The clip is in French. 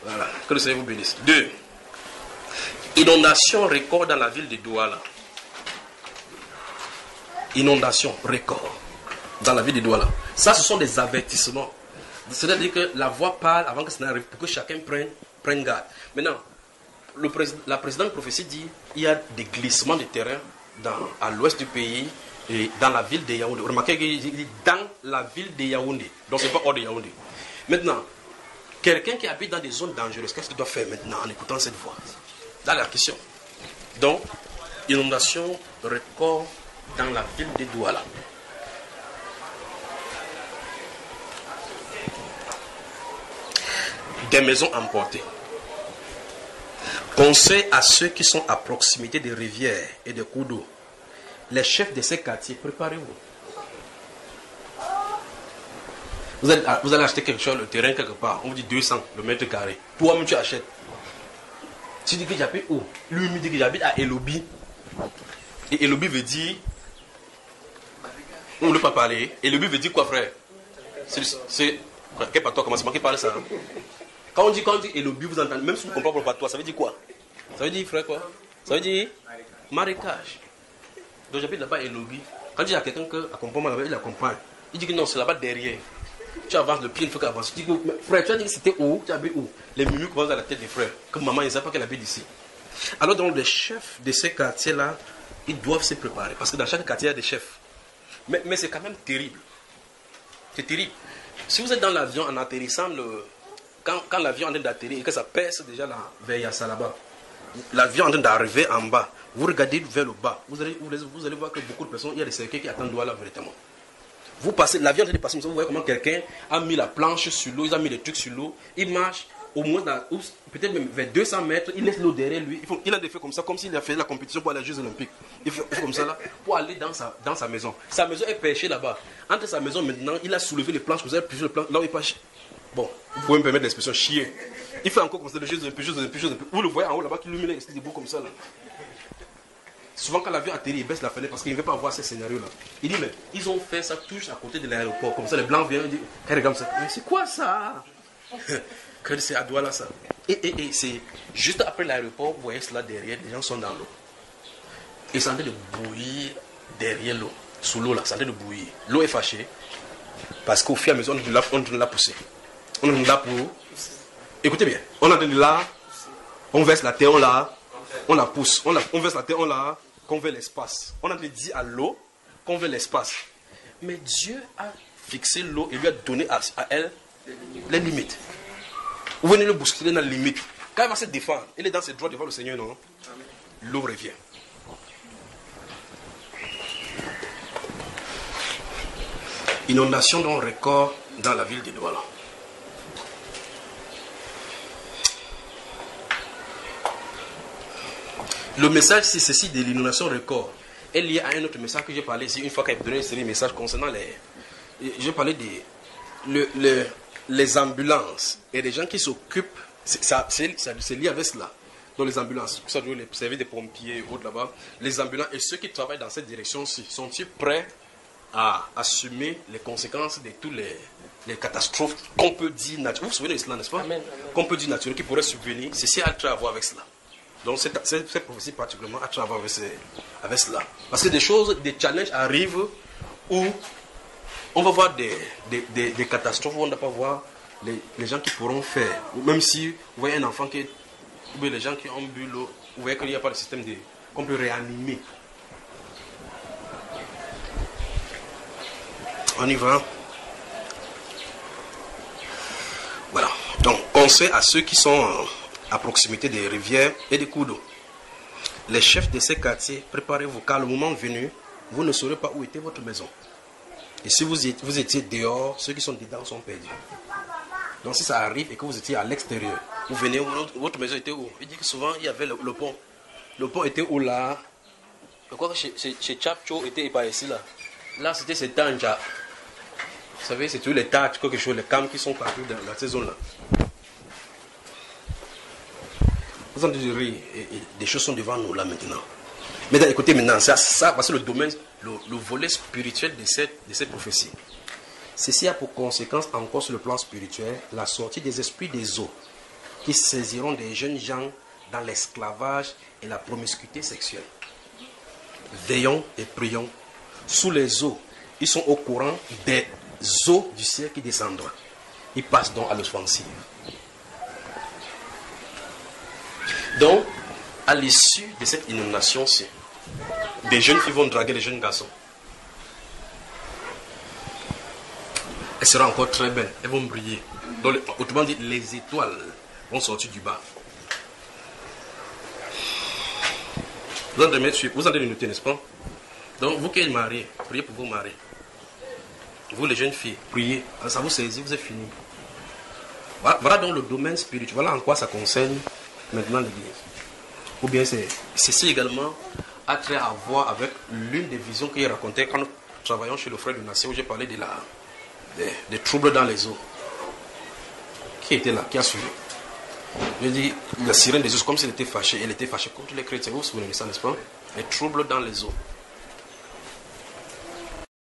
Voilà, que le Seigneur vous bénisse. 2. Inondation record dans la ville de Douala. Inondation record dans la ville de Douala. Ça, ce sont des avertissements. C'est-à-dire que la voix parle avant que ça n'arrive, pour que chacun prenne garde. Maintenant, la présidente prophétie dit qu'il y a des glissements de terrain à l'ouest du pays et dans la ville de Yaoundé. Remarquez qu'il dit dans la ville de Yaoundé. Donc, ce n'est pas hors de Yaoundé. Maintenant, quelqu'un qui habite dans des zones dangereuses, qu'est-ce qu'il doit faire maintenant en écoutant cette voix? Dans la question. Donc, inondation record dans la ville de Douala. Des maisons emportées. Conseil à ceux qui sont à proximité des rivières et des cours d'eau. Les chefs de ces quartiers, préparez-vous. Vous allez acheter quelque chose, le terrain quelque part, on vous dit 200 le mètre carré. Toi-même tu achètes. Tu dis que j'habite où? Lui me dit que j'habite à Elobi. Et Elobi veut dire... On ne veut pas parler. Elobi veut dire quoi, frère? C'est... Quel pas toi, comment c'est moi qui parle ça? Quand on dit Elobi, vous entendez, même si vous ne comprenez pas toi, ça veut dire quoi? Ça veut dire, frère, quoi? Ça veut dire marécage. Donc j'habite là-bas à Elobi. Quand il y a quelqu'un qui accompagne là-bas, il accompagne. Il dit que non, c'est là-bas derrière. Tu avances le pied, il faut qu'il avance. Tu dis que, frère, tu as dit que c'était où? Tu habites où? Les mumus commencent à la tête des frères. Que maman, il ne sait pas qu'elle habite ici. Alors donc les chefs de ces quartiers-là, ils doivent se préparer. Parce que dans chaque quartier, il y a des chefs. Mais c'est quand même terrible. C'est terrible. Si vous êtes dans l'avion en atterrissant, quand l'avion est en train d'atterrir et que ça perce déjà là, vers Yassa là-bas, l'avion est en train d'arriver en bas, vous regardez vers le bas, vous allez voir que beaucoup de personnes, il y a des cercueils qui attendent là véritablement. Vous passez, l'avion est en train de passer, vous voyez comment quelqu'un a mis la planche sur l'eau, il a mis les trucs sur l'eau, il marche au moins peut-être même vers 200 mètres, il laisse l'eau derrière lui. Il a des faits comme ça, comme s'il a fait la compétition pour aller aux Jeux Olympiques. Il fait comme ça là, pour aller dans sa maison. Sa maison est perchée là-bas. Entre sa maison maintenant, il a soulevé les planches, vous avez pris le plan, là où il passe. Bon, vous pouvez me permettre l'expression chier. Il fait encore comme ça, les Jeux Olympiques. Vous le voyez en haut là-bas, qui illumine, il est debout comme ça là. Souvent quand l'avion atterrit, il baisse la fenêtre parce qu'il ne veut pas voir ces scénarios-là. Il dit, mais ils ont fait ça touche à côté de l'aéroport. Comme ça, les blancs viennent et disent, regarde ça. Mais c'est quoi ça? Que c'est à Douala ça. Et c'est juste après l'aéroport, vous voyez cela derrière, les gens sont dans l'eau. Et c'est en train de bouillir derrière l'eau. Sous l'eau là, c'est en train de bouillir. L'eau est fâchée. Parce qu'au fur et à mesure, on de la pousser. On est là pour... Écoutez bien, on est de là, on verse la terre, on la pousse. On verse la terre, qu'on veut l'espace. On a dit à l'eau qu'on veut l'espace. Mais Dieu a fixé l'eau et lui a donné à elle les limites. Vous venez le bousculer dans les limites. Quand il va se défendre, il est dans ses droits devant le Seigneur, non? L'eau revient. Inondation d'un record dans la ville de Douala. Le message, c'est ceci de l'inondation record. est lié à un autre message que j'ai parlé ici, une fois qu'il a donné une série de messages concernant les... J'ai parlé les ambulances et les gens qui s'occupent, c'est lié avec cela. Donc les ambulances, ça doit les services des pompiers et autres là-bas, les ambulances et ceux qui travaillent dans cette direction-ci, sont-ils prêts à assumer les conséquences de toutes les catastrophes qu'on peut dire naturelles? Vous vous souvenez de cela, n'est-ce pas? Amen. Qu'on peut dire naturelles, qui pourraient subvenir. C'est à voir avec cela. Donc cette prophétie particulièrement a à voir avec cela. Parce que des challenges arrivent où on va voir des catastrophes où on ne va pas voir les gens qui pourront faire. Même si vous voyez un enfant qui... Ou bien les gens qui ont bu l'eau, vous voyez qu'il n'y a pas de système qu'on peut réanimer. On y va. Voilà. Donc, conseil à ceux qui sont à proximité des rivières et des cours d'eau. Les chefs de ces quartiers, préparez-vous, car le moment venu, vous ne saurez pas où était votre maison. Et si vous étiez dehors, ceux qui sont dedans sont perdus. Donc si ça arrive et que vous étiez à l'extérieur, vous venez, votre maison était où? Il dit que souvent il y avait le pont. Le pont était où là? Je crois que chez Chapcho était pas ici là. Là c'était ces Tanja. Vous savez, c'est tous les tâches, quelque chose, les camps qui sont partout dans ces zones-là. Vous entendez rire et des choses sont devant nous là maintenant. Mais écoutez maintenant, ça parce que le domaine, le volet spirituel de cette prophétie. Ceci a pour conséquence encore sur le plan spirituel la sortie des esprits des eaux qui saisiront des jeunes gens dans l'esclavage et la promiscuité sexuelle. Veillons et prions. Sous les eaux, ils sont au courant des eaux du ciel qui descendront. Ils passent donc à l'offensive. Donc, à l'issue de cette inondation-ci, des jeunes filles vont draguer les jeunes garçons. Elles seront encore très belles, elles vont briller. Donc, autrement dit, les étoiles vont sortir du bas. Vous entendez de noter, n'est-ce pas? Donc, vous qui êtes mariés, priez pour vos maris. Vous, les jeunes filles, priez. Ça vous saisit, vous êtes fini. Voilà donc le domaine spirituel. Voilà en quoi ça concerne maintenant l'Église. Ou bien ceci également a trait à voir avec l'une des visions qu'il racontait quand nous travaillons chez le frère de Nassé, où j'ai parlé des troubles dans les eaux. Qui était là? Qui a suivi? Je dis, la sirène des eaux, comme si elle était fâchée. Elle était fâchée contre les chrétiens. Vous vous souvenez de ça, n'est-ce pas? Les troubles dans les eaux.